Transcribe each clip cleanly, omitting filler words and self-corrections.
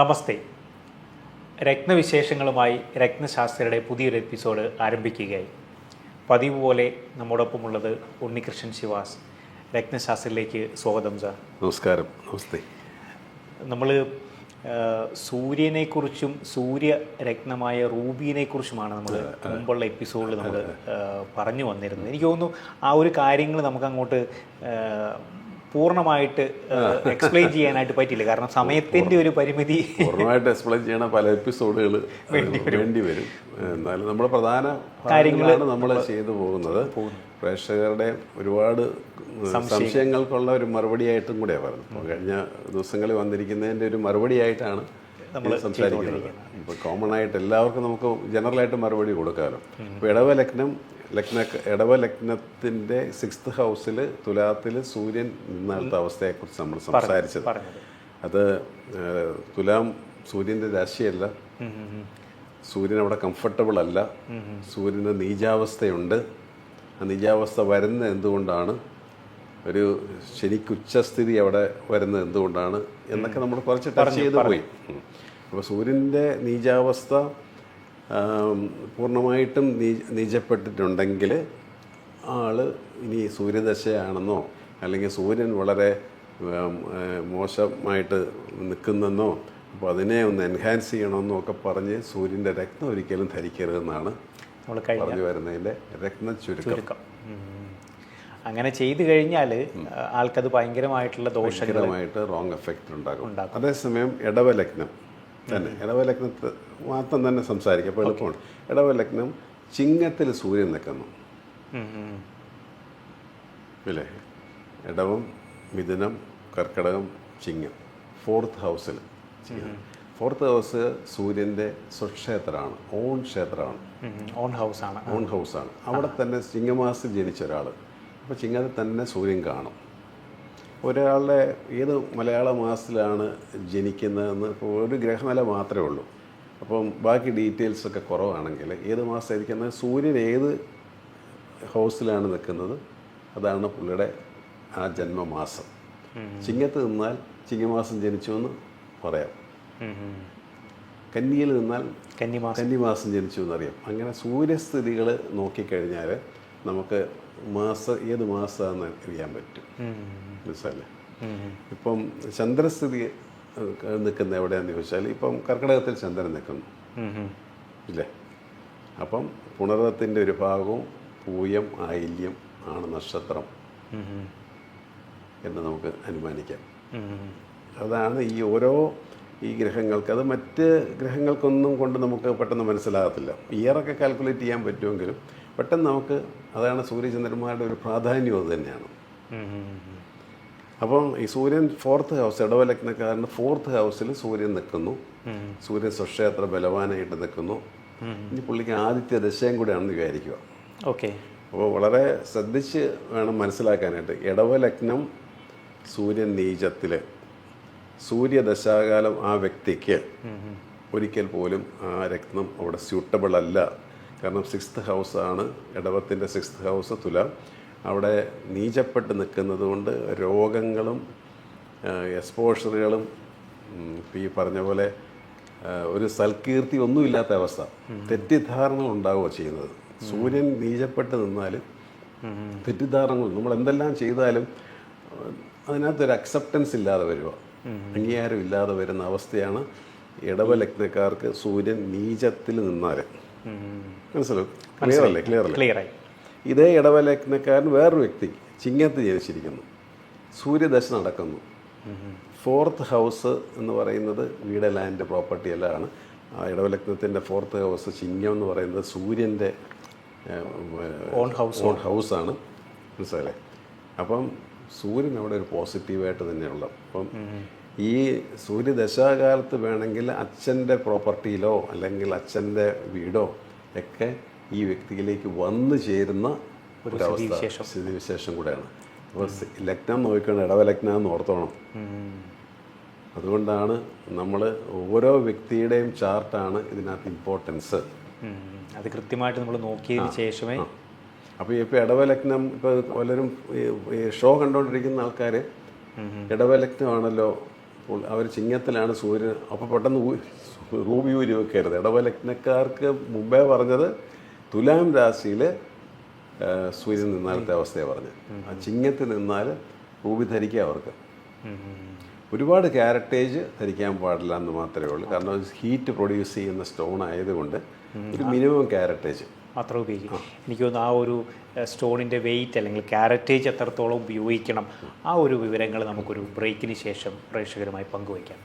നമസ്തേ. രത്നവിശേഷങ്ങളുമായി രത്നശാസ്ത്രയുടെ പുതിയൊരു എപ്പിസോഡ് ആരംഭിക്കുകയായി. പതിവ് പോലെ നമ്മോടൊപ്പമുള്ളത് ഉണ്ണികൃഷ്ണൻ ശിവാസ്. രത്നശാസ്ത്രയിലേക്ക് സ്വാഗതം സാർ. നമസ്കാരം. നമസ്തേ. നമ്മൾ സൂര്യനെക്കുറിച്ചും സൂര്യരത്നമായ റൂബിനെക്കുറിച്ചുമാണ് നമ്മൾ മുമ്പുള്ള എപ്പിസോഡിൽ നമ്മൾ പറഞ്ഞു വന്നിരുന്നത്. എനിക്ക് തോന്നുന്നു ആ ഒരു കാര്യങ്ങൾ നമുക്ക് അങ്ങോട്ട് പൂർണ്ണമായിട്ട് എക്സ്പ്ലെയിൻ ചെയ്യാനായിട്ട് പറ്റില്ല, കാരണം സമയത്തിൻ്റെ ഒരു പരിമിതി. പൂർണ്ണമായിട്ട് എക്സ്പ്ലെയിൻ ചെയ്യണ പല എപ്പിസോഡുകൾ വേണ്ടി വരും. എന്നാലും നമ്മുടെ പ്രധാന കാര്യങ്ങളാണ് നമ്മൾ ചെയ്തു പോകുന്നത്. പ്രേക്ഷകരുടെ ഒരുപാട് സംശയങ്ങൾക്കുള്ള ഒരു മറുപടിയായിട്ടും കൂടെയാണ് പറയുന്നത്. കഴിഞ്ഞ ദിവസങ്ങളിൽ വന്നിരിക്കുന്നതിൻ്റെ ഒരു മറുപടിയായിട്ടാണ് നമ്മൾ സംസാരിക്കുന്നത്. ഇപ്പോൾ കോമൺ ആയിട്ട് എല്ലാവർക്കും നമുക്ക് ജനറലായിട്ട് മറുപടി കൊടുക്കാമല്ലോ. ഇപ്പോൾ ഇടവലഗ്നത്തിൻ്റെ 6th ഹൗസിൽ തുലാത്തിൽ സൂര്യൻ നിന്നടുത്ത അവസ്ഥയെക്കുറിച്ച് നമ്മൾ സംസാരിച്ചത്. അത് തുലാം സൂര്യൻ്റെ രാശിയല്ല, സൂര്യൻ അവിടെ കംഫർട്ടബിൾ അല്ല, സൂര്യന് നീചാവസ്ഥയുണ്ട്. ആ നീചാവസ്ഥ വരുന്നത് എന്തുകൊണ്ടാണ്, ഒരു ശനിക്ക് ഉച്ചസ്ഥിതി അവിടെ വരുന്നത് എന്തുകൊണ്ടാണ് എന്നൊക്കെ നമ്മൾ കുറച്ച് ടച്ച് ചെയ്ത് പോയി. അപ്പോൾ സൂര്യൻ്റെ നീചാവസ്ഥ പൂർണ്ണമായിട്ടും നീചപ്പെട്ടിട്ടുണ്ടെങ്കിൽ ആള് ഇനി സൂര്യദശയാണെന്നോ അല്ലെങ്കിൽ സൂര്യൻ വളരെ മോശമായിട്ട് നിൽക്കുന്നെന്നോ അപ്പോൾ അതിനെ ഒന്ന് എൻഹാൻസ് ചെയ്യണമെന്നോ ഒക്കെ പറഞ്ഞ് സൂര്യൻ്റെ രത്നം ഒരിക്കലും ധരിക്കരുതെന്നാണ് പറഞ്ഞു വരുന്നതിൻ്റെ രത്ന ചുരുക്കം. അങ്ങനെ ചെയ്തു കഴിഞ്ഞാൽ ആൾക്കത് ഭയങ്കരമായിട്ടുള്ള ദോഷകരമായിട്ട് റോങ് എഫക്റ്റ് ഉണ്ടാകും. അതേസമയം ഇടവലഗ്നം തന്നെ, ഇടവലഗ്നത്തെ മാത്രം തന്നെ സംസാരിക്കാം, അപ്പോൾ എളുപ്പമാണ്. ഇടവലഗ്നം ചിങ്ങത്തിൽ സൂര്യൻ നിൽക്കുന്നു ഇല്ലേ? ഇടവം, മിഥുനം, കർക്കിടകം, ചിങ്ങം, 4th ഹൗസിൽ. 4th ഹൗസ് സൂര്യൻ്റെ സ്വക്ഷേത്രമാണ്, ഓൺ ക്ഷേത്രമാണ്, ഓൺ ഹൗസാണ്. അവിടെ തന്നെ ചിങ്ങമാസത്തിൽ ജനിച്ച ഒരാൾ, അപ്പോൾ ചിങ്ങത്തിൽ തന്നെ സൂര്യൻ കാണും. ഒരാളുടെ ഏത് മലയാള മാസത്തിലാണ് ജനിക്കുന്നതെന്ന് ഇപ്പോൾ ഒരു ഗ്രഹനില മാത്രമേ ഉള്ളൂ. അപ്പം ബാക്കി ഡീറ്റെയിൽസൊക്കെ കുറവാണെങ്കിൽ ഏത് മാസമായിരിക്കുന്നത്, സൂര്യൻ ഏത് ഹൗസിലാണ് നിൽക്കുന്നത് അതാണ് പുള്ളിയുടെ ആ ജന്മമാസം. ചിങ്ങത്ത് നിന്നാൽ ചിങ്ങമാസം ജനിച്ചു എന്ന് പറയാം, കന്നിയിൽ നിന്നാൽ കന്നിമാസം ജനിച്ചു എന്നറിയാം. അങ്ങനെ സൂര്യസ്ഥിതികൾ നോക്കിക്കഴിഞ്ഞാൽ നമുക്ക് ഏത് മാസമാണെന്ന് അറിയാൻ പറ്റും. മനസ്സിലല്ലേ? ഇപ്പം ചന്ദ്രസ്ഥിതി നിൽക്കുന്ന എവിടെയാണെന്ന് ചോദിച്ചാൽ ഇപ്പം കർക്കിടകത്തിൽ ചന്ദ്രൻ നിൽക്കുന്നു ഇല്ലേ? അപ്പം പുണർവത്തിൻ്റെ ഒരു ഭാഗവും പൂയം, ആയില്യം ആണ് നക്ഷത്രം എന്ന് നമുക്ക് അനുമാനിക്കാം. അതാണ് ഈ ഗ്രഹങ്ങൾക്ക്. അത് മറ്റ് ഗ്രഹങ്ങൾക്കൊന്നും കൊണ്ട് നമുക്ക് പെട്ടെന്ന് മനസ്സിലാകത്തില്ല. ഇയറൊക്കെ കാൽക്കുലേറ്റ് ചെയ്യാൻ പറ്റുമെങ്കിലും പെട്ടെന്ന് നമുക്ക്, അതാണ് സൂര്യചന്ദ്രന്മാരുടെ ഒരു പ്രാധാന്യം അത് തന്നെയാണ്. അപ്പം ഈ സൂര്യൻ 4th ഹൗസ്, ഇടവലഗ്നക്കാരന് 4th ഹൗസിൽ സൂര്യൻ നിൽക്കുന്നു. സൂര്യൻ സ്വക്ഷേത്ര ബലവാനായിട്ട് നിൽക്കുന്നു. ഇനി പുള്ളിക്ക് ആദിത്യ ദശയും കൂടെയാണെന്ന് വിചാരിക്കുക. അപ്പോൾ വളരെ ശ്രദ്ധിച്ച് വേണം മനസ്സിലാക്കാനായിട്ട്. ഇടവലഗ്നം സൂര്യൻ നീചത്തിൽ, സൂര്യദശാകാലം ആ വ്യക്തിക്ക് ഒരിക്കൽ പോലും ആ രത്നം അവിടെ സ്യൂട്ടബിൾ അല്ല. കാരണം 6th ഹൗസാണ്, ഇടവത്തിൻ്റെ 6th ഹൗസ് തുലാം. അവിടെ നീചപ്പെട്ട് നിൽക്കുന്നത് കൊണ്ട് രോഗങ്ങളും എക്സ്പോഷറുകളും ഈ പറഞ്ഞ പോലെ ഒരു സൽകീർത്തി ഒന്നുമില്ലാത്ത അവസ്ഥ, തെറ്റിദ്ധാരണകൾ ഉണ്ടാവുക ചെയ്യുന്നത്. സൂര്യൻ നീചപ്പെട്ട് നിന്നാൽ തെറ്റിദ്ധാരണകൾ, നമ്മൾ എന്തെല്ലാം ചെയ്താലും അതിനകത്തൊരു അക്സെപ്റ്റൻസ് ഇല്ലാതെ വരിക, അംഗീകാരം ഇല്ലാതെ വരുന്ന അവസ്ഥയാണ് ഇടവലഗ്നക്കാർക്ക് സൂര്യൻ നീചത്തിൽ നിന്നാൽ. മനസ്സിലാവും? ക്ലിയർ. ഇതേ ഇടവലഗ്നക്കാരൻ വേറൊരു വ്യക്തി ചിങ്ങത്ത് ജനിച്ചിരിക്കുന്നു, സൂര്യദശ നടക്കുന്നു. 4th ഹൗസ് എന്ന് പറയുന്നത് വീട്, ലാൻഡ്, പ്രോപ്പർട്ടി എല്ലാമാണ്. ആ ഇടവലഗ്നത്തിൻ്റെ 4th ഹൗസ് ചിങ്ങം എന്ന് പറയുന്നത് സൂര്യൻ്റെ ഓൺ ഹൗസാണ്. മനസ്സിലല്ലേ? അപ്പം സൂര്യൻ അവിടെ ഒരു പോസിറ്റീവായിട്ട് തന്നെയുള്ള. അപ്പം ഈ സൂര്യദശാകാലത്ത് വേണമെങ്കിൽ അച്ഛൻ്റെ പ്രോപ്പർട്ടിയിലോ അല്ലെങ്കിൽ അച്ഛൻ്റെ വീടോ ഒക്കെ ഈ വ്യക്തിയിലേക്ക് വന്നു ചേരുന്ന ഒരവസ്ഥ, സ്ഥിതിവിശേഷം കൂടെയാണ്. അപ്പോൾ ലഗ്നം നോക്കണം, ഇടവലഗ്നം എന്ന് ഓർത്തോണം. അതുകൊണ്ടാണ് നമ്മൾ ഓരോ വ്യക്തിയുടെയും ചാർട്ടാണ് ഇതിനകത്ത് ഇമ്പോർട്ടൻസ്. അത് കൃത്യമായിട്ട് നമ്മൾ നോക്കിയതിന് ശേഷമേ. അപ്പോൾ ഇപ്പോൾ ഇടവലഗ്നം, ഇപ്പോൾ പലരും ഈ ഷോ കണ്ടുകൊണ്ടിരിക്കുന്ന ആൾക്കാർ ഇടവലഗ്നമാണല്ലോ അവർ ചിങ്ങത്തിലാണ് സൂര്യൻ. അപ്പോൾ പെട്ടെന്ന് റൂബി ഊരി വെക്കരുത്. ഇടവലഗ്നക്കാർക്ക് മുമ്പേ പറഞ്ഞത് തുലാം രാശിയിൽ സൂര്യൻ നിന്നാലത്തെ അവസ്ഥയാണ് പറഞ്ഞത്. ആ ചിങ്ങത്തിൽ നിന്നാൽ റൂബി ധരിക്കുക അവർക്ക്. ഒരുപാട് ക്യാരറ്റേജ് ധരിക്കാൻ പാടില്ല എന്ന് മാത്രമേ ഉള്ളൂ. കാരണം ഹീറ്റ് പ്രൊഡ്യൂസ് ചെയ്യുന്ന സ്റ്റോൺ ആയതുകൊണ്ട് ഒരു മിനിമം ക്യാരറ്റേജ് മാത്രം ഉപയോഗിക്കും. എനിക്ക് തോന്നുന്നു ആ ഒരു സ്റ്റോണിൻ്റെ വെയിറ്റ് അല്ലെങ്കിൽ ക്യാരറ്റേജ് എത്രത്തോളം ഉപയോഗിക്കണം, ആ ഒരു വിവരങ്ങൾ നമുക്കൊരു ബ്രേക്കിന് ശേഷം പ്രേക്ഷകരുമായി പങ്കുവയ്ക്കാം.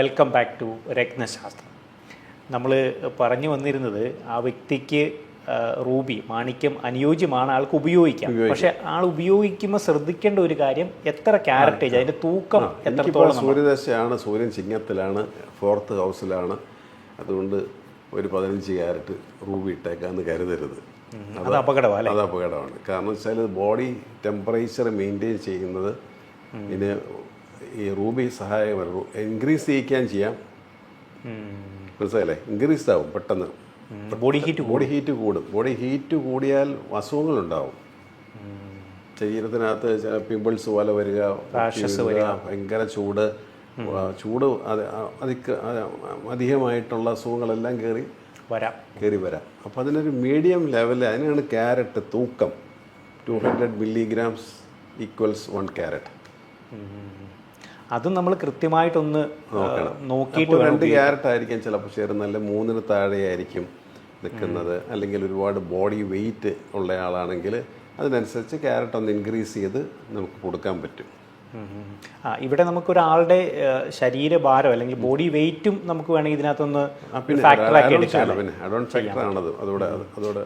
വെൽക്കം ബാക്ക് ടു രത്നശാസ്ത്രം. നമ്മൾ പറഞ്ഞു വന്നിരുന്നത് ആ വ്യക്തിക്ക് റൂബി മാണിക്യം അനുയോജ്യമാണ്, ആൾക്ക് ഉപയോഗിക്കാം. പക്ഷെ ആൾ ഉപയോഗിക്കുമ്പോൾ ശ്രദ്ധിക്കേണ്ട ഒരു കാര്യം എത്ര ക്യാരറ്റേജ്, അതിന്റെ തൂക്കം എത്രത്തോളം. സൂര്യദശയാണ്, സൂര്യൻ ചിങ്ങത്തിലാണ്, 4th ഹൗസിലാണ്. അതുകൊണ്ട് ഒരു 15 ക്യാരറ്റ് റൂബി ഇട്ടേക്കാന്ന് കരുതരുത്. അത് അപകടമാണ്. അത് അപകടമാണ്. കാരണം വെച്ചാൽ ബോഡി ടെമ്പറേച്ചർ മെയിൻറ്റെയിൻ ചെയ്യുന്നത് ഇതിന് ഈ റൂബി സഹായകമാണ്. ഇൻക്രീസ് ചെയ്യിക്കാൻ ചെയ്യാം, മനസ്സിലായില്ലേ? ഇൻക്രീസ് ആവും പെട്ടെന്ന്. ബോഡി ഹീറ്റ് കൂടും. ബോഡി ഹീറ്റ് കൂടിയാൽ അസുഖങ്ങളുണ്ടാവും. ശരീരത്തിനകത്ത് പിമ്പിൾസ് പോലെ വരിക, ഭയങ്കര ചൂട് അധികമായിട്ടുള്ള അസുഖങ്ങളെല്ലാം കയറി വരാം. അപ്പോൾ അതിനൊരു മീഡിയം ലെവലിൽ, അതിനാണ് ക്യാരറ്റ് തൂക്കം. 200 milligrams = 1 ക്യാരറ്റ്. അതും നമ്മൾ കൃത്യമായിട്ടൊന്ന് നോക്കിയിട്ട് 2 ക്യാരറ്റ് ആയിരിക്കും ചിലപ്പോൾ ചേരുന്നത്, അല്ല 3-ന് താഴെയായിരിക്കും നിൽക്കുന്നത്. അല്ലെങ്കിൽ ഒരുപാട് ബോഡി വെയിറ്റ് ഉള്ള ആളാണെങ്കിൽ അതിനനുസരിച്ച് ക്യാരറ്റ് ഒന്ന് ഇൻക്രീസ് ചെയ്ത് നമുക്ക് കൊടുക്കാൻ പറ്റും. ഇവിടെ നമുക്കൊരാളുടെ ശരീരഭാരം അല്ലെങ്കിൽ ബോഡി വെയിറ്റും നമുക്ക് വേണമെങ്കിൽ ഇതിനകത്തൊന്ന്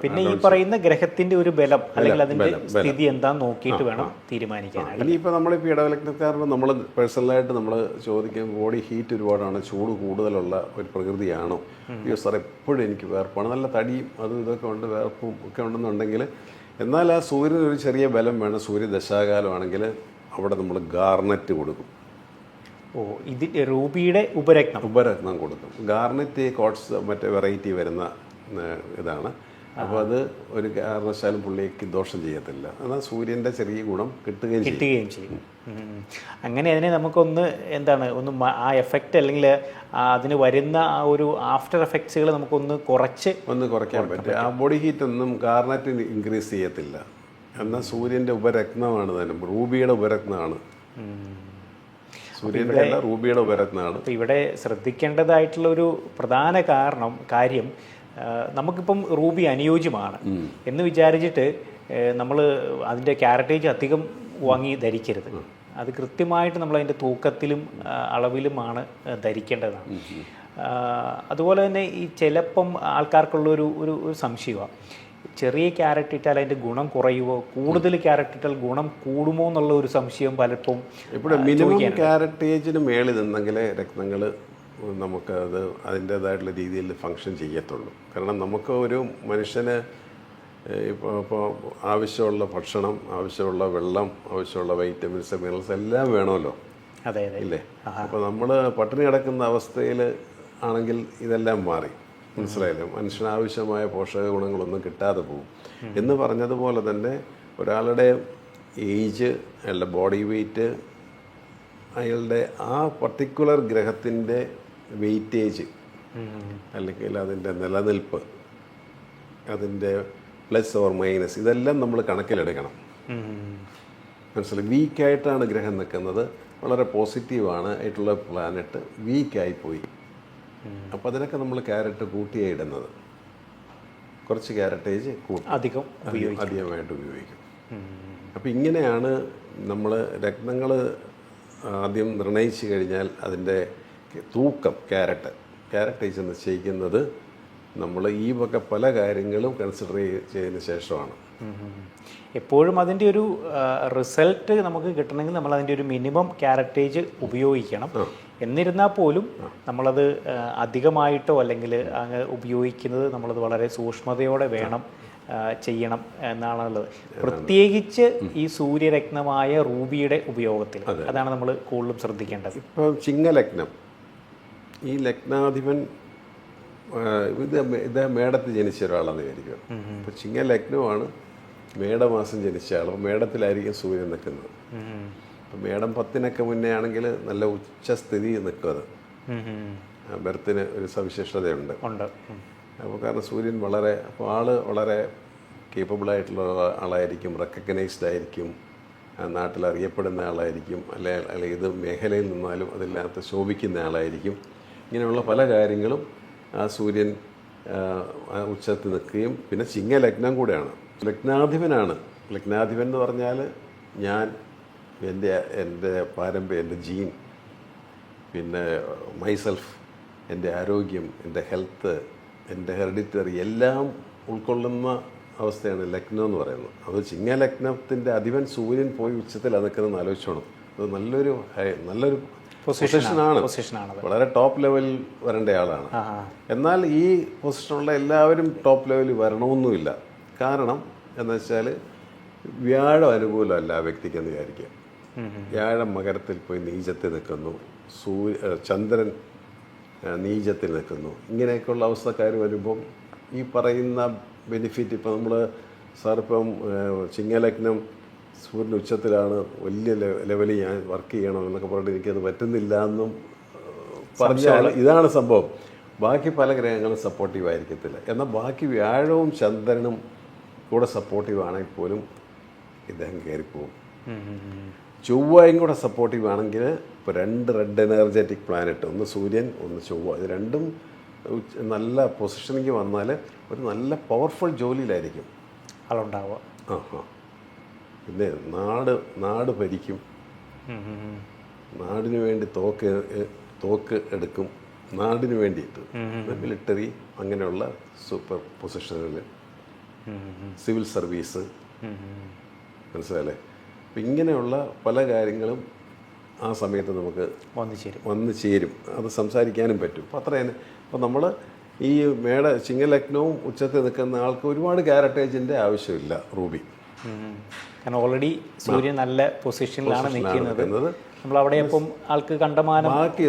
പിന്നെ ഈ പറയുന്ന ഗ്രഹത്തിന്റെ ഒരു ബലം അല്ലെങ്കിൽ അതിന്റെ സ്ഥിതി എന്താന്ന് നോക്കിയിട്ട് വേണം തീരുമാനിക്കാനായിട്ട്. ഇനിയിപ്പോൾ നമ്മളിപ്പോൾ ഇടവലഗ്നക്കാരന് നമ്മൾ പേഴ്സണലായിട്ട് നമ്മൾ ചോദിക്കും, ബോഡി ഹീറ്റ് ഒരുപാടാണ്, ചൂട് കൂടുതലുള്ള ഒരു പ്രകൃതിയാണോ? അയ്യോ സാർ എപ്പോഴും എനിക്ക് വേർപ്പാണ്, നല്ല തടിയും അതും ഇതൊക്കെ ഉണ്ട്, വേർപ്പും ഒക്കെ ഉണ്ടെന്നുണ്ടെങ്കിൽ, എന്നാൽ ആ സൂര്യന് ഒരു ചെറിയ ബലം വേണം. സൂര്യദശാകാലമാണെങ്കിൽ അവിടെ നമ്മൾ ഗാർനറ്റ് കൊടുക്കും. ഇത് റൂബിയുടെ ഉപരത്നം കൊടുക്കും. ഗാർനറ്റ് കോട്സ് മറ്റേ വെറൈറ്റി വരുന്ന ഇതാണ്. അപ്പോൾ അത് ഒരു കാരണവശാലും പുള്ളിക്ക് ദോഷം ചെയ്യത്തില്ല. എന്നാൽ സൂര്യൻ്റെ ചെറിയ ഗുണം കിട്ടുകയും ചെയ്യും. അങ്ങനെ അതിനെ നമുക്കൊന്ന് ഒന്ന് ആ എഫക്റ്റ് അല്ലെങ്കിൽ അതിന് വരുന്ന ആ ഒരു ആഫ്റ്റർ എഫക്ട്സുകൾ നമുക്കൊന്ന് കുറയ്ക്കാൻ പറ്റും. ആ ബോഡി ഹീറ്റ് ഒന്നും ഗാർനറ്റ് ഇൻക്രീസ് ചെയ്യത്തില്ല. എന്നാൽ സൂര്യൻ്റെ ഉപരത്നമാണ് തന്നെ, റൂബിയുടെ ഉപരത്നമാണ്. സൂര്യൻ്റെ അല്ല, റൂബിയുടെ ഉപരത്നമാണ്. ഇവിടെ ശ്രദ്ധിക്കേണ്ടതായിട്ടുള്ള ഒരു പ്രധാന കാര്യം നമുക്കിപ്പം റൂബി അനുയോജ്യമാണ് എന്ന് വിചാരിച്ചിട്ട് നമ്മൾ അതിൻ്റെ ക്യാരറ്റേജ് അധികം വാങ്ങി ധരിക്കരുത്. അത് കൃത്യമായിട്ട് നമ്മൾ അതിൻ്റെ തൂക്കത്തിലും അളവിലുമാണ് ധരിക്കേണ്ടതാണ്. അതുപോലെ തന്നെ ഈ ചിലപ്പം ആൾക്കാർക്കുള്ളൊരു ഒരു സംശയമാണ്, ചെറിയ ക്യാരറ്റ് ഇട്ടാൽ അതിൻ്റെ ഗുണം കുറയുമോ, കൂടുതൽ ക്യാരറ്റ് ഇട്ടാൽ ഗുണം കൂടുമോ എന്നുള്ള ഒരു സംശയം പലർക്കും. ഇപ്പോൾ മിനിമം ക്യാരറ്റേജിന് മേളിൽ നിന്നെങ്കിലേ രത്നങ്ങൾ നമുക്കത് അതിൻ്റേതായിട്ടുള്ള രീതിയിൽ ഫങ്ഷൻ ചെയ്യത്തുള്ളൂ. കാരണം നമുക്ക് ഒരു മനുഷ്യന് ഇപ്പോൾ ആവശ്യമുള്ള ഭക്ഷണം, ആവശ്യമുള്ള വെള്ളം, ആവശ്യമുള്ള വൈറ്റമിൻസ്, മിനറൽസ് എല്ലാം വേണമല്ലോ. ഇല്ലേ? അപ്പോൾ നമ്മൾ പട്ടിണി കിടക്കുന്ന അവസ്ഥയിൽ ആണെങ്കിൽ ഇതെല്ലാം മാറി, മനസ്സിലായില്ലേ? മനുഷ്യനാവശ്യമായ പോഷക ഗുണങ്ങളൊന്നും കിട്ടാതെ പോകും. എന്ന് പറഞ്ഞതുപോലെ തന്നെ ഒരാളുടെ ഏജ്, അയാളുടെ ബോഡി വെയ്റ്റ്, അയാളുടെ ആ പർട്ടിക്കുലർ ഗ്രഹത്തിൻ്റെ വെയിറ്റേജ് അല്ലെങ്കിൽ അതിൻ്റെ നിലനിൽപ്പ്, അതിൻ്റെ പ്ലസ് ഓർ മൈനസ്, ഇതെല്ലാം നമ്മൾ കണക്കിലെടുക്കണം. മനസ്സിലായി? വീക്കായിട്ടാണ് ഗ്രഹം നിൽക്കുന്നത്, വളരെ പോസിറ്റീവാണ് ആയിട്ടുള്ള പ്ലാനറ്റ് വീക്കായിപ്പോയി. അപ്പോൾ അതിനൊക്കെ നമ്മൾ ക്യാരറ്റ് കൂട്ടിയാണ് ഇടുന്നത്. കുറച്ച് ക്യാരറ്റേജ് അധികമായിട്ട് ഉപയോഗിക്കും. അപ്പോൾ ഇങ്ങനെയാണ് നമ്മൾ രത്നങ്ങൾ ആദ്യം നിർണയിച്ചു കഴിഞ്ഞാൽ അതിൻ്റെ തൂക്കം, ക്യാരറ്റേജ് നിശ്ചയിക്കുന്നത് നമ്മൾ ഈ വക പല കാര്യങ്ങളും കൺസിഡർ ചെയ്തതിന് ശേഷമാണ്. എപ്പോഴും അതിൻ്റെ ഒരു റിസൾട്ട് നമുക്ക് കിട്ടണമെങ്കിൽ നമ്മൾ അതിൻ്റെ ഒരു മിനിമം ക്യാരറ്റേജ് ഉപയോഗിക്കണം. എന്നിരുന്നാൽ പോലും നമ്മളത് അധികമായിട്ടോ അല്ലെങ്കിൽ ഉപയോഗിക്കുന്നത് നമ്മളത് വളരെ സൂക്ഷ്മതയോടെ വേണം ചെയ്യണം എന്നാണുള്ളത്. പ്രത്യേകിച്ച് ഈ സൂര്യരത്നമായ റൂബിയുടെ ഉപയോഗത്തിൽ അതാണ് നമ്മൾ കൂടുതലും ശ്രദ്ധിക്കേണ്ടത്. ഇപ്പോൾ ചിങ്ങലഗ്നം, ഈ ലഗ്നാധിപൻ ഇദ്ദേഹം മേടത്തിൽ ജനിച്ച ഒരാളാണെന്ന് വിചാരിക്കുക. അപ്പോൾ ചിങ്ങ ലഗ്നമാണ് മേടമാസം ജനിച്ച ആൾ. അപ്പോൾ മേടത്തിലായിരിക്കും സൂര്യൻ നിൽക്കുന്നത്. അപ്പം മേടം 10-നൊക്കെ മുന്നേ ആണെങ്കിൽ നല്ല ഉച്ചസ്ഥിതി നിൽക്കുന്നത്. ബർത്തിന് ഒരു സവിശേഷതയുണ്ട്. അപ്പോൾ കാരണം സൂര്യൻ അപ്പോൾ വളരെ കേപ്പബിളായിട്ടുള്ള ആളായിരിക്കും, റെക്കഗ്നൈസ്ഡ് ആയിരിക്കും, നാട്ടിൽ അറിയപ്പെടുന്ന ആളായിരിക്കും, അല്ലെങ്കിൽ ഏത് മേഖലയിൽ നിന്നാലും അതിനകത്ത് ശോഭിക്കുന്ന ആളായിരിക്കും. ഇങ്ങനെയുള്ള പല കാര്യങ്ങളും ആ സൂര്യൻ ഉച്ചത്തിൽ നിൽക്കുകയും പിന്നെ ചിങ്ങ ലഗ്നം കൂടെയാണ്. ലഗ്നാധിപനാണ്. ലഗ്നാധിപൻ എന്ന് പറഞ്ഞാൽ എൻ്റെ പാരമ്പര്യം, എൻ്റെ ജീൻ, പിന്നെ മൈസെൽഫ്, എൻ്റെ ആരോഗ്യം, എൻ്റെ ഹെൽത്ത്, എൻ്റെ ഹെറിഡിറ്ററി എല്ലാം ഉൾക്കൊള്ളുന്ന അവസ്ഥയാണ് ലഗ്നം എന്ന് പറയുന്നത്. അത് ചിങ്ങ ലഗ്നത്തിൻ്റെ അധിപൻ സൂര്യൻ പോയി ഉച്ചത്തിൽ നിൽക്കുന്നതെന്ന് ആലോചിച്ചോണം. അത് നല്ലൊരു പൊസിഷനാണ്. വളരെ ടോപ്പ് ലെവലിൽ വരേണ്ട ആളാണ്. എന്നാൽ ഈ പൊസിഷനുള്ള എല്ലാവരും ടോപ്പ് ലെവലിൽ വരണമെന്നുമില്ല. കാരണം എന്ന് വെച്ചാൽ വ്യാഴം അനുകൂലമല്ല ആ വ്യക്തിക്കെന്ന് വിചാരിക്കുക. വ്യാഴം മകരത്തിൽ പോയി നീചത്തിൽ നിൽക്കുന്നു, ചന്ദ്രൻ നീചത്തിൽ നിൽക്കുന്നു. ഇങ്ങനെയൊക്കെയുള്ള അവസ്ഥക്കാർ വരുമ്പം ഈ പറയുന്ന ബെനിഫിറ്റ് ഇപ്പം നമ്മൾ സാറിപ്പം ചിങ്ങലഗ്നം സൂര്യൻ ഉച്ചത്തിലാണ്, വലിയ ലെവലിൽ ഞാൻ വർക്ക് ചെയ്യണം എന്നൊക്കെ പറഞ്ഞിട്ട് എനിക്കത് പറ്റുന്നില്ല എന്നും പറഞ്ഞാൽ ഇതാണ് സംഭവം. ബാക്കി പല ഗ്രഹങ്ങളും സപ്പോർട്ടീവ് ആയിരിക്കത്തില്ല. എന്നാൽ ബാക്കി വ്യാഴവും ചന്ദ്രനും കൂടെ സപ്പോർട്ടീവ് ആണെങ്കിൽ പോലും ഇദ്ദേഹം കയറിപ്പോവും. ചൊവ്വയും കൂടെ സപ്പോർട്ടീവ് ആണെങ്കിൽ ഇപ്പോൾ 2 റെഡ് എനർജറ്റിക് പ്ലാനറ്റ്, ഒന്ന് സൂര്യൻ ഒന്ന് ചൊവ്വ, ഇത് രണ്ടും നല്ല പൊസിഷനിലേക്ക് വന്നാൽ ഒരു നല്ല പവർഫുൾ ജോലിയിലായിരിക്കും ആളുണ്ടാവുക. പിന്നെ നാട് ഭരിക്കും, നാടിനു വേണ്ടി തോക്ക് എടുക്കും, നാടിന് വേണ്ടിയിട്ട് മിലിറ്ററി, അങ്ങനെയുള്ള സൂപ്പർ പൊസിഷനുകൾ, സിവിൽ സർവീസ്, മനസ്സിലായല്ലേ? അപ്പം ഇങ്ങനെയുള്ള പല കാര്യങ്ങളും ആ സമയത്ത് നമുക്ക് വന്നു ചേരും. അത് സംസാരിക്കാനും പറ്റും. അപ്പം അത്ര തന്നെ. അപ്പോൾ നമ്മൾ ഈ ചിങ്ങലഗ്നവും ഉച്ചത്തിൽ നിൽക്കുന്ന ആൾക്ക് ഒരുപാട് ക്യാരക്ടേജിൻ്റെ ആവശ്യമില്ല റൂബി. കാരണം ഓൾറെഡി സൂര്യൻ നല്ല പൊസിഷനിലാണ് നിൽക്കുന്നത്. നമ്മളവിടെ അപ്പം ആൾക്ക് കണ്ടമാനം ബാക്കി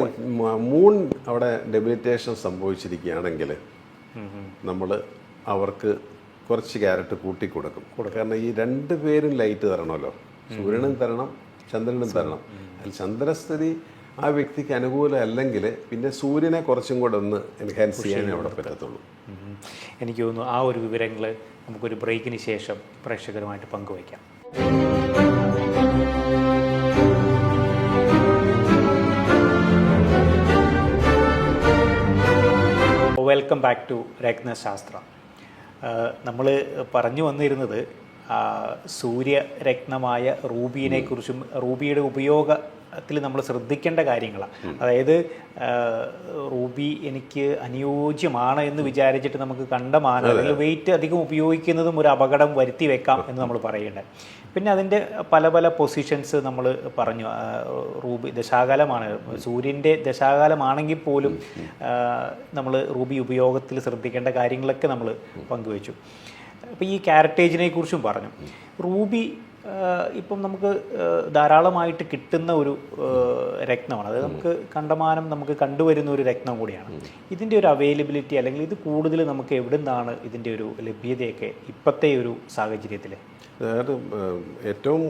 മൂൺ അവിടെ ഡെബിലിറ്റേഷൻ സംഭവിച്ചിരിക്കുകയാണെങ്കിൽ നമ്മൾ അവർക്ക് കുറച്ച് ക്യാരറ്റ് കൂട്ടിക്കൊടുക്കും. കാരണം ഈ 2 പേരും ലൈറ്റ് തരണമല്ലോ. സൂര്യനും തരണം, ചന്ദ്രനും തരണം. അതിൽ ചന്ദ്രസ്ഥിതി ആ വ്യക്തിക്ക് അനുകൂലം അല്ലെങ്കിൽ പിന്നെ സൂര്യനെ കുറച്ചും കൂടെ ഒന്ന് എൻഹാൻസ് ചെയ്യാനേ അവിടെ പറ്റത്തുള്ളൂ. എനിക്ക് തോന്നുന്നു ആ ഒരു വിവരങ്ങൾ നമുക്കൊരു ബ്രേക്കിന് ശേഷം പ്രേക്ഷകരുമായിട്ട് പങ്കുവയ്ക്കാം. വെൽക്കം ബാക്ക് ടു രത്നശാസ്ത്ര. നമ്മൾ പറഞ്ഞു വന്നിരുന്നത് സൂര്യരത്നമായ റൂബിയെക്കുറിച്ചും റൂബിയുടെ ഉപയോഗത്തിൽ നമ്മൾ ശ്രദ്ധിക്കേണ്ട കാര്യങ്ങളാണ്. അതായത് റൂബി എനിക്ക് അനുയോജ്യമാണ് എന്ന് വിചാരിച്ചിട്ട് നമുക്ക് കണ്ടമാനം അല്ലെങ്കിൽ വെയിറ്റ് അധികം ഉപയോഗിക്കുന്നതും ഒരു അപകടം വരുത്തി വെക്കാം എന്ന് നമ്മൾ പറയേണ്ടത്. പിന്നെ അതിൻ്റെ പല പല പൊസിഷൻസ് നമ്മൾ പറഞ്ഞു. റൂബി ദശാകാലമാണ്, സൂര്യൻ്റെ ദശാകാലമാണെങ്കിൽ പോലും നമ്മൾ റൂബി ഉപയോഗത്തിൽ ശ്രദ്ധിക്കേണ്ട കാര്യങ്ങളൊക്കെ നമ്മൾ പങ്കുവച്ചു. അപ്പോൾ ഈ ക്യാരറ്റേജിനെ കുറിച്ചും പറഞ്ഞു. റൂബി ഇപ്പം നമുക്ക് ധാരാളമായിട്ട് കിട്ടുന്ന ഒരു രത്നമാണ്. അത് നമുക്ക് കണ്ടമാനം നമുക്ക് കണ്ടുവരുന്ന ഒരു രത്നം കൂടിയാണ്. ഇതിൻ്റെ ഒരു അവൈലബിലിറ്റി അല്ലെങ്കിൽ ഇത് കൂടുതൽ നമുക്ക് എവിടെ നിന്നാണ് ഇതിൻ്റെ ഒരു ലഭ്യതയൊക്കെ ഇപ്പോഴത്തെ ഒരു സാഹചര്യത്തിൽ? അതായത് ഏറ്റവും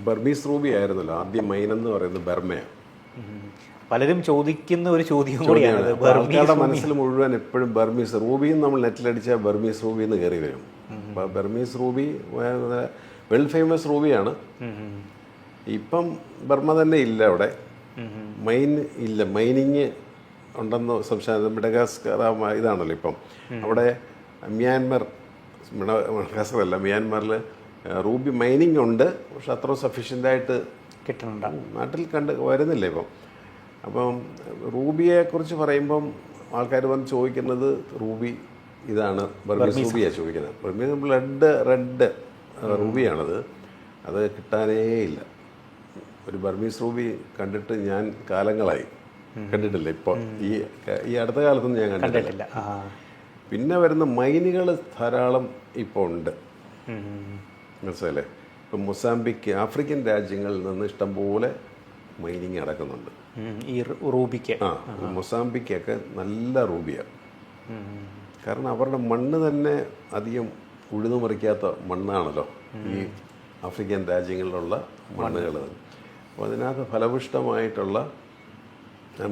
ബർമീസ് റൂബി ആയിരുന്നല്ലോ ആദ്യം മൈൻ എന്ന് പറയുന്നത് ബർമയാണ്. പലരും ചോദിക്കുന്ന ഒരു ചോദ്യം കൂടിയാണ്. ആൾക്കാരുടെ മനസ്സിൽ മുഴുവൻ എപ്പോഴും ബർമീസ് റൂബിയും നമ്മൾ നെറ്റിലടിച്ചാൽ ബർമീസ് റൂബി എന്ന് കയറി വരും. അപ്പോൾ ബർമീസ് റൂബി വേൾഡ് ഫേമസ് റൂബിയാണ്. ഇപ്പം ബർമ തന്നെ ഇല്ല, അവിടെ മൈൻ ഇല്ല. മൈനിങ് ഉണ്ടെന്ന് സംസ്ഥാനം മെഡഗാസ്കർ ഇതാണല്ലോ ഇപ്പം. അവിടെ മെഡഗാസ്കർ അല്ല, മ്യാൻമാറിൽ റൂബി മൈനിങ് ഉണ്ട്. പക്ഷെ അത്ര സഫീഷ്യൻ്റായിട്ട് കിട്ടുന്നുണ്ട്, നാട്ടിൽ വരുന്നില്ല ഇപ്പം. അപ്പം റൂബിയെക്കുറിച്ച് പറയുമ്പം ആൾക്കാർ വന്ന് ചോദിക്കുന്നത് റൂബി ഇതാണ് ബർമീസ് റൂബിയാണ് ചോദിക്കുന്നത്. ബർമീസ് റെഡ് റൂബിയാണത്. അത് കിട്ടാനേ ഇല്ല. ഒരു ബർമീസ് റൂബി കണ്ടിട്ട് ഞാൻ കാലങ്ങളായി കണ്ടിട്ടില്ല. ഇപ്പോൾ ഈ അടുത്ത കാലത്തൊന്നും ഞാൻ കണ്ടിട്ടില്ല. പിന്നെ വരുന്ന മൈനുകൾ ധാരാളം ഇപ്പോൾ ഉണ്ട്, മനസ്സിലല്ലേ? ഇപ്പം മൊസാംബിക്ക്, ആഫ്രിക്കൻ രാജ്യങ്ങളിൽ നിന്ന് ഇഷ്ടംപോലെ മൈനിങ് നടക്കുന്നുണ്ട് ഈ റൂബിക്ക്. മൊസാംബിക്കൊക്കെ നല്ല റൂബിയാണ്. കാരണം അവരുടെ മണ്ണ് തന്നെ അധികം ഉഴുതുമറിക്കാത്ത മണ്ണാണല്ലോ ഈ ആഫ്രിക്കൻ രാജ്യങ്ങളിലുള്ള മണ്ണുകൾ. അപ്പോൾ അതിനകത്ത് ഫലപുഷ്ടമായിട്ടുള്ള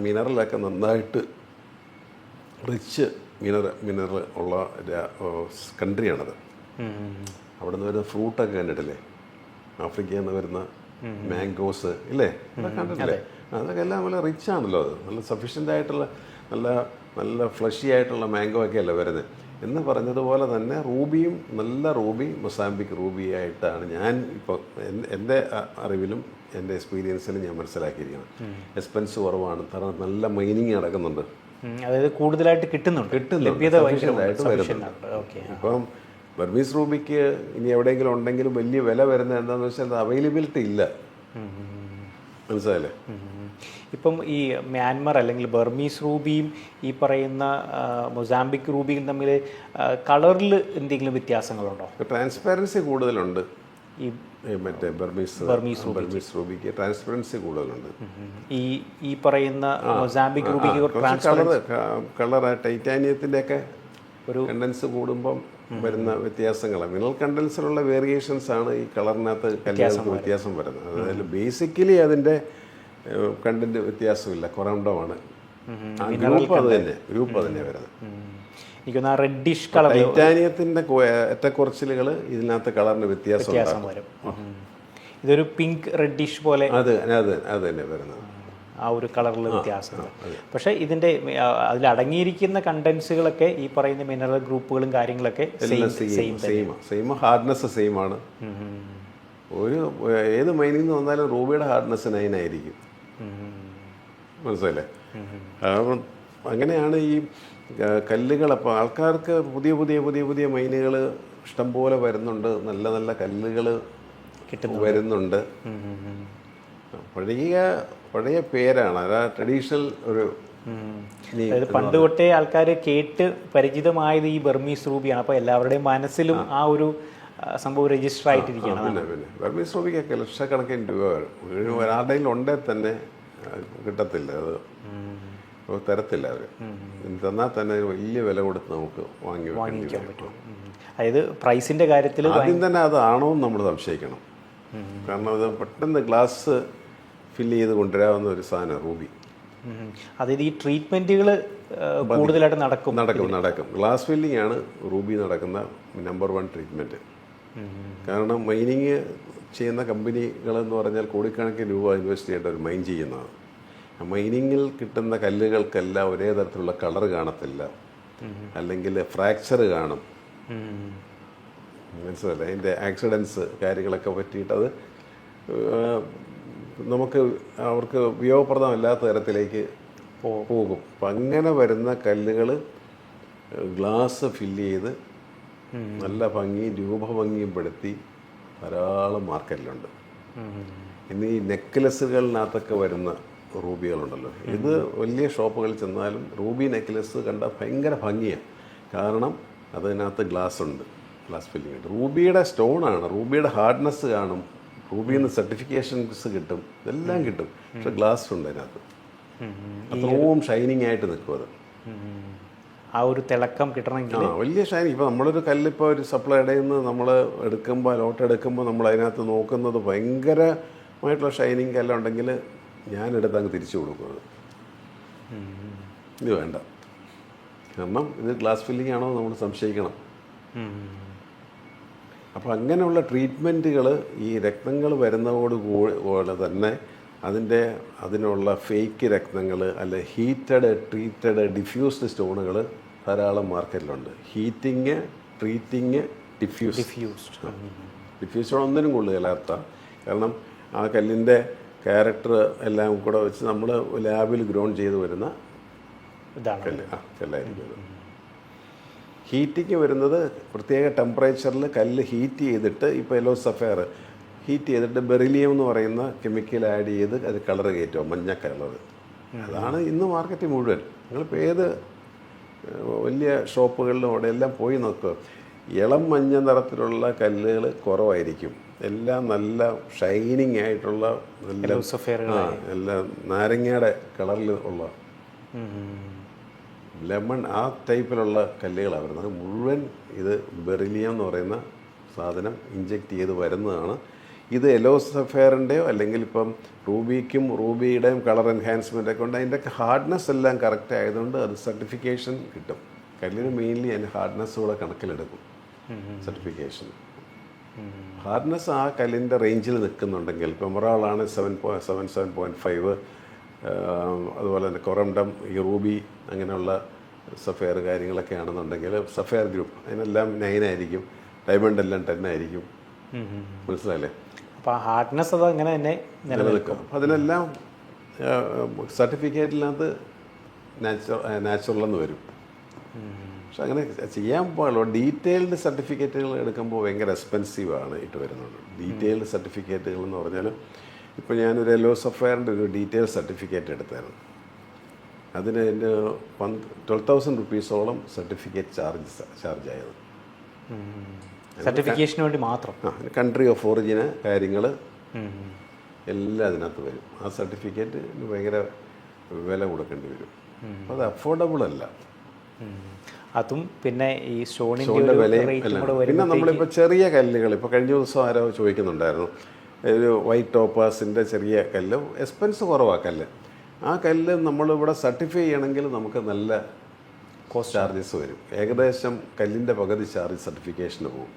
മിനറലൊക്കെ നന്നായിട്ട് റിച്ച് മിനറൽ ഉള്ള കൺട്രിയാണത്. അവിടെ നിന്ന് വരുന്ന ഫ്രൂട്ടൊക്കെ കണ്ടിട്ടില്ലേ? ആഫ്രിക്കയിൽ നിന്ന് വരുന്ന മാംഗോസ് ഇല്ലേ, അതൊക്കെ കണ്ടിട്ടില്ലേ? അതൊക്കെ എല്ലാം നല്ല റിച്ച് ആണല്ലോ. അത് നല്ല സഫീഷ്യൻ്റ് ആയിട്ടുള്ള നല്ല നല്ല ഫ്ലഷി ആയിട്ടുള്ള മാംഗോ ഒക്കെ അല്ലേ വരുന്നത്. എന്ന് പറഞ്ഞതുപോലെ തന്നെ റൂബിയും നല്ല റൂബി മൊസാംബിക് റൂബി ആയിട്ടാണ് ഞാൻ ഇപ്പോൾ എൻ്റെ അറിവിലും എൻ്റെ എക്സ്പീരിയൻസിലും ഞാൻ മനസ്സിലാക്കിയിരിക്കുന്നത്. എക്സ്പെൻസ് കുറവാണ്, കാരണം നല്ല മൈനിങ് നടക്കുന്നുണ്ട്, അതായത് കൂടുതലായിട്ട് കിട്ടുന്നുണ്ട്. ഇപ്പം ബർമീസ് റൂബിക്ക് ഇനി എവിടെയെങ്കിലും ഉണ്ടെങ്കിലും വലിയ വില വരുന്നത് എന്താണെന്ന് വെച്ചാൽ അത് അവൈലബിലിറ്റി ഇല്ല. മനസ്സിലായില്ലേ? ഇപ്പം ഈ മ്യാൻമർ അല്ലെങ്കിൽ ബർമീസ് റൂബിയും ഈ പറയുന്ന മൊസാംബിക് റൂബിയും തമ്മിൽ കളറിൽ എന്തെങ്കിലും വ്യത്യാസങ്ങളുണ്ടോ? ട്രാൻസ്പാരൻസി കൂടുതലുണ്ട്. ഈ മറ്റേ ബർമീസ് റൂബിക്ക് ട്രാൻസ്പെറൻസി കൂടുതലുണ്ട്. ഈ പറയുന്ന മൊസാംബിക് റൂബിക്ക് കളർ ടൈറ്റാനിയത്തിൻ്റെ ഒക്കെ ഒരു കണ്ടൻസ് കൂടുമ്പം വരുന്ന വ്യത്യാസങ്ങളാണ്. മിനറൽ കണ്ടൻസിലുള്ള വേരിയേഷൻസ് ആണ് ഈ കളറിനകത്ത് കല്ലുകൾക്ക് വ്യത്യാസം വരുന്നത്. അതായത് ബേസിക്കലി അതിൻ്റെ കണ്ടന്റ് വ്യത്യാസമില്ല, കൊറണ്ടമാണ്. ഗ്രൂപ്പ് അത് തന്നെ വരുന്നത്. റെഡിഷ് കളർ ടൈറ്റാനിയത്തിന്റെ ഏറ്റക്കുറച്ചിലുകൾ ഇതിനകത്ത് കളറിന് വ്യത്യാസം വരും. ഇതൊരു പിങ്ക് റെഡിഷ് പോലെ അത് തന്നെ വരുന്നത്, ആ ഒരു കളറിൽ വ്യത്യാസമുണ്ട്. പക്ഷേ ഇതിൻ്റെ അതിൽ അടങ്ങിയിരിക്കുന്ന കണ്ടൻസുകളൊക്കെ ഈ പറയുന്ന മിനറൽ ഗ്രൂപ്പുകളും കാര്യങ്ങളൊക്കെ സെയിം ഹാർഡ്നെസ് സെയിം ആണ്. ഒരു ഏത് മൈനിൽ നിന്ന് വന്നാലും റൂബിയുടെ ഹാർഡ്നെസ് 9 ആയിരിക്കും. മനസ്സിലല്ലേ? കാരണം അങ്ങനെയാണ് ഈ കല്ലുകൾ. അപ്പോൾ ആൾക്കാർക്ക് പുതിയ പുതിയ പുതിയ പുതിയ മൈനുകൾ ഇഷ്ടംപോലെ വരുന്നുണ്ട്, നല്ല നല്ല കല്ലുകൾ വരുന്നുണ്ട്. പഴയ പേരാണ്, അതായത് ട്രഡീഷണൽ ഒരു പണ്ട് തൊട്ടേ ആൾക്കാർ കേട്ട് പരിചിതമായത് ഈ ബർമീസ് റൂബിയാണ്. അപ്പോൾ എല്ലാവരുടെയും മനസ്സിലും ആ ഒരു സംഭവം രജിസ്റ്റർ ആയിട്ടിരിക്കുകയാണ്. പിന്നെ ബർമീസ് റൂബിക്കൊക്കെ ലക്ഷക്കണക്കിന് രൂപ വരും. ഒരാളുടെ ഉണ്ടേ തന്നെ കിട്ടത്തില്ല, അത് തരത്തില്ല. അവർ തന്നാൽ തന്നെ വലിയ വില കൊടുത്ത് നമുക്ക് വാങ്ങിക്കാൻ പറ്റും. അതായത് പ്രൈസിന്റെ കാര്യത്തിൽ ആദ്യം തന്നെ അതാണോ എന്ന് നമ്മൾ സംശയിക്കണം. കാരണം അത് പെട്ടെന്ന് ഗ്ലാസ് ഫില്ല് ചെയ്ത് കൊണ്ടുവരാവുന്ന ഒരു സാധനം റൂബി. അതായത് ഈ ട്രീറ്റ്മെന്റുകൾ കൂടുതലായിട്ട് നടക്കും. ഗ്ലാസ് ഫില്ലിംഗ് ആണ് റൂബി നടക്കുന്ന നമ്പർ 1 ട്രീറ്റ്മെന്റ്. കാരണം മൈനിങ് ചെയ്യുന്ന കമ്പനികളെന്ന് പറഞ്ഞാൽ കോടിക്കണക്കിന് രൂപ ഇൻവെസ്റ്റ് ചെയ്യേണ്ട ഒരു മൈൻ ചെയ്യുന്നതാണ്. മൈനിങ്ങിൽ കിട്ടുന്ന കല്ലുകൾക്കെല്ലാം ഒരേ തരത്തിലുള്ള കളർ കാണത്തില്ല, അല്ലെങ്കിൽ ഫ്രാക്ചർ കാണും. മനസ്സിലല്ലേ? അതിൻ്റെ ആക്സിഡൻസ് കാര്യങ്ങളൊക്കെ പറ്റിയിട്ട് അത് നമുക്ക് അവർക്ക് ഉപയോഗപ്രദമല്ലാത്ത തരത്തിലേക്ക് പോകും. അപ്പം അങ്ങനെ വരുന്ന കല്ലുകൾ ഗ്ലാസ് ഫില്ല് ചെയ്ത് നല്ല ഭംഗിയും രൂപഭംഗിയും പെടുത്തി ധാരാളം മാർക്കറ്റിലുണ്ട്. ഇന്ന് ഈ നെക്ലസുകളിനകത്തൊക്കെ വരുന്ന റൂബികളുണ്ടല്ലോ, ഇത് വലിയ ഷോപ്പുകളിൽ ചെന്നാലും റൂബി നെക്ലസ് കണ്ട ഭയങ്കര ഭംഗിയാണ്. കാരണം അതിനകത്ത് ഗ്ലാസ് ഉണ്ട്, ഗ്ലാസ് ഫില്ലിംഗ് ഉണ്ട്. റൂബിയുടെ സ്റ്റോണാണ്, റൂബിയുടെ ഹാർഡ്നെസ് കാണും, റൂബിയിൽ നിന്ന് സർട്ടിഫിക്കേഷൻസ് കിട്ടും, ഇതെല്ലാം കിട്ടും. പക്ഷെ ഗ്ലാസ് ഉണ്ട് അതിനകത്ത്, അത്രയും ഷൈനിങ് ആയിട്ട് നിൽക്കും. അത് ആ ഒരു തിളക്കം കിട്ടണമെങ്കിൽ വലിയ ഷൈനിങ്. ഇപ്പോൾ നമ്മളൊരു കല്ലിപ്പോൾ ഒരു സപ്ലൈഡയിൽ നിന്ന് നമ്മൾ എടുക്കുമ്പോൾ, ലോട്ട് എടുക്കുമ്പോൾ നമ്മൾ അതിനകത്ത് നോക്കുന്നത് ഭയങ്കരമായിട്ടുള്ള ഷൈനിങ് കല്ലുണ്ടെങ്കിൽ ഞാനെടുത്ത് അങ്ങ് തിരിച്ചു കൊടുക്കുന്നത്. ഇത് വേണ്ട, കാരണം ഇത് ഗ്ലാസ് ഫില്ലിംഗ് ആണോ നമ്മൾ സംശയിക്കണം. അപ്പോൾ അങ്ങനെയുള്ള ട്രീറ്റ്മെൻറ്റുകൾ ഈ രക്തങ്ങൾ വരുന്നതോടുകൂടെ തന്നെ അതിനുള്ള ഫേക്ക് രക്തങ്ങൾ, അല്ലെ ഹീറ്റഡ് ട്രീറ്റഡ് ഡിഫ്യൂസ്ഡ് സ്റ്റോണുകൾ ധാരാളം മാർക്കറ്റിലുണ്ട്. ഹീറ്റിങ്, ട്രീറ്റിങ്, ഡിഫ്യൂസ്ഡ് ഒന്നിനും കൊള്ളുകയില്ലാത്ത. കാരണം ആ കല്ലിൻ്റെ ക്യാരക്ടർ എല്ലാം കൂടെ വെച്ച് നമ്മൾ ലാബിൽ ഗ്രോൺ ചെയ്ത് വരുന്ന കല്ലായിരിക്കും. ഹീറ്റിങ് വരുന്നത് പ്രത്യേക ടെമ്പറേച്ചറിൽ കല്ല് ഹീറ്റ് ചെയ്തിട്ട്, ഇപ്പോൾ യെല്ലോ സഫയർ ഹീറ്റ് ചെയ്തിട്ട് ബെറിലിയം എന്ന് പറയുന്ന കെമിക്കൽ ആഡ് ചെയ്ത് അത് കളർ കയറ്റുമോ, മഞ്ഞ കളർ. അതാണ് ഇന്ന് മാർക്കറ്റ് മുഴുവൻ. നിങ്ങളിപ്പോൾ ഏത് വലിയ ഷോപ്പുകളിലും അവിടെ എല്ലാം പോയി നോക്കുക, ഇളം മഞ്ഞ നിറത്തിലുള്ള കല്ലുകൾ കുറവായിരിക്കും. എല്ലാം നല്ല ഷൈനിങ് ആയിട്ടുള്ള നല്ല നാരങ്ങയുടെ കളറിൽ ഉള്ള ലെമൺ ആ ടൈപ്പിലുള്ള കല്ലുകളാണ് വരുന്നത്. മുഴുവൻ ഇത് ബെറിലിയം എന്ന് പറയുന്ന സാധനം ഇഞ്ചെക്ട് ചെയ്ത് വരുന്നതാണ്. ഇത് യെല്ലോ സഫയറിൻ്റെയോ അല്ലെങ്കിൽ ഇപ്പം റൂബിക്കും റൂബിയുടെയും കളർ എൻഹാൻസ്മെൻ്റ് ഒക്കെ ഉണ്ട്. അതിൻ്റെയൊക്കെ ഹാർഡ്നെസ് എല്ലാം കറക്റ്റ് ആയതുകൊണ്ട് അത് സർട്ടിഫിക്കേഷൻ കിട്ടും. കല്ലിന് മെയിൻലി അതിൻ്റെ ഹാർഡ്നെസ് കൂടെ കണക്കിലെടുക്കും സർട്ടിഫിക്കേഷൻ. ഹാർഡ്നെസ് ആ കല്ലിൻ്റെ റേഞ്ചിൽ നിൽക്കുന്നുണ്ടെങ്കിൽ ഇപ്പം ഒരാളാണ് 7.5, അതുപോലെ തന്നെ കൊറംഡം, ഈ റൂബി അങ്ങനെയുള്ള സഫയർ കാര്യങ്ങളൊക്കെ ആണെന്നുണ്ടെങ്കിൽ സഫയർ ഗ്രൂപ്പ് അതിനെല്ലാം 9 ആയിരിക്കും, ഡയമണ്ട് എല്ലാം 10 ആയിരിക്കും. മനസ്സിലായില്ലേ? അപ്പോൾ ആ ഹാർഡ്നെസ് അത് അങ്ങനെ തന്നെ നിലനിൽക്കും. അതിനെല്ലാം സർട്ടിഫിക്കറ്റിനകത്ത് നാച്ചുറൽ എന്ന് വരും. പക്ഷെ അങ്ങനെ ചെയ്യാൻ പാടുള്ളൂ. ഡീറ്റെയിൽഡ് സർട്ടിഫിക്കറ്റുകൾ എടുക്കുമ്പോൾ ഭയങ്കര എക്സ്പെൻസീവാണ് ഇട്ട് വരുന്നത്. ഡീറ്റെയിൽഡ് സർട്ടിഫിക്കറ്റുകൾ എന്ന് പറഞ്ഞാൽ ഇപ്പോൾ ഞാനൊരു യെല്ലോ സഫയറിൻ്റെ ഒരു ഡീറ്റെയിൽ സർട്ടിഫിക്കറ്റ് എടുത്തായിരുന്നു. അതിന് എൻ്റെ 12,000 റുപ്പീസോളം സർട്ടിഫിക്കറ്റ് ചാർജ് ആയത്. സർട്ടിഫിക്കേഷന് വേണ്ടി മാത്രം. കൺട്രി ഓഫ് ഒറിജിന് കാര്യങ്ങൾ എല്ലാം അതിനകത്ത് വരും. ആ സർട്ടിഫിക്കറ്റിന് ഭയങ്കര വില കൊടുക്കേണ്ടി വരും. അത് അഫോർഡബിൾ അല്ല. അതും പിന്നെ ഈ സ്റ്റോണിൻ്റെ വിലയും എല്ലാം. പിന്നെ നമ്മളിപ്പോൾ ചെറിയ കല്ലുകൾ, ഇപ്പോൾ കഴിഞ്ഞ ദിവസം ആരോ ചോദിക്കുന്നുണ്ടായിരുന്നു, ഒരു വൈറ്റ് ടോപ്പാസിൻ്റെ ചെറിയ കല്ല്, എക്സ്പെൻസ് കുറവാണ് കല്ല്. ആ കല്ല് നമ്മളിവിടെ സർട്ടിഫൈ ചെയ്യണമെങ്കിൽ നമുക്ക് നല്ല കോസ്റ്റ് ചാർജസ് വരും. ഏകദേശം കല്ലിൻ്റെ പകുതി ചാർജ് സർട്ടിഫിക്കേഷന് പോകും.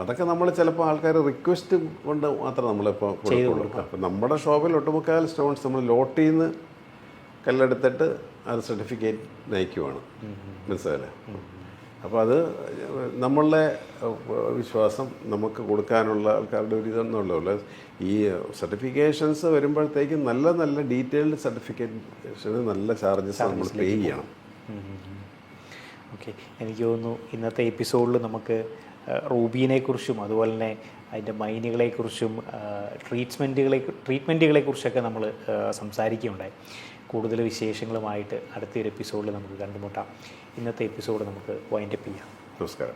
അതൊക്കെ നമ്മൾ ചിലപ്പോൾ ആൾക്കാർ റിക്വസ്റ്റ് കൊണ്ട് മാത്രം നമ്മളിപ്പോൾ കൊടുക്കും. അപ്പം നമ്മുടെ ഷോപ്പിൽ ഒട്ടുമുക്കാൽ സ്റ്റോൺസ് നമ്മൾ ലോട്ടിൽ നിന്ന് കല്ലെടുത്തിട്ട് അത് സർട്ടിഫിക്കറ്റ് നയിക്കുവാണ്. മനസ്സിലായില്ലേ? അപ്പോൾ അത് നമ്മളുടെ വിശ്വാസം നമുക്ക് കൊടുക്കാനുള്ള ആൾക്കാരുടെ ഒരു ഇതെന്നുള്ളൂ. ഈ സർട്ടിഫിക്കേഷൻസ് വരുമ്പോഴത്തേക്കും നല്ല നല്ല ഡീറ്റെയിൽഡ് സർട്ടിഫിക്കേഷന് നല്ല ചാർജസ് നമ്മൾ പേ ചെയ്യണം. ഓക്കെ, എനിക്ക് തോന്നുന്നു ഇന്നത്തെ എപ്പിസോഡിൽ നമുക്ക് റൂബീനെക്കുറിച്ചും അതുപോലെ തന്നെ അതിൻ്റെ മൈനുകളെക്കുറിച്ചും ട്രീറ്റ്മെൻറ്റുകളെക്കുറിച്ചൊക്കെ നമ്മൾ സംസാരിക്കുകയുണ്ടായി. കൂടുതൽ വിശേഷങ്ങളുമായിട്ട് അടുത്തൊരു എപ്പിസോഡിൽ നമുക്ക് കണ്ടുമുട്ടാം. ഇന്നത്തെ എപ്പിസോഡ് നമുക്ക് വൈൻഡപ്പ് ചെയ്യാം. നമസ്കാരം.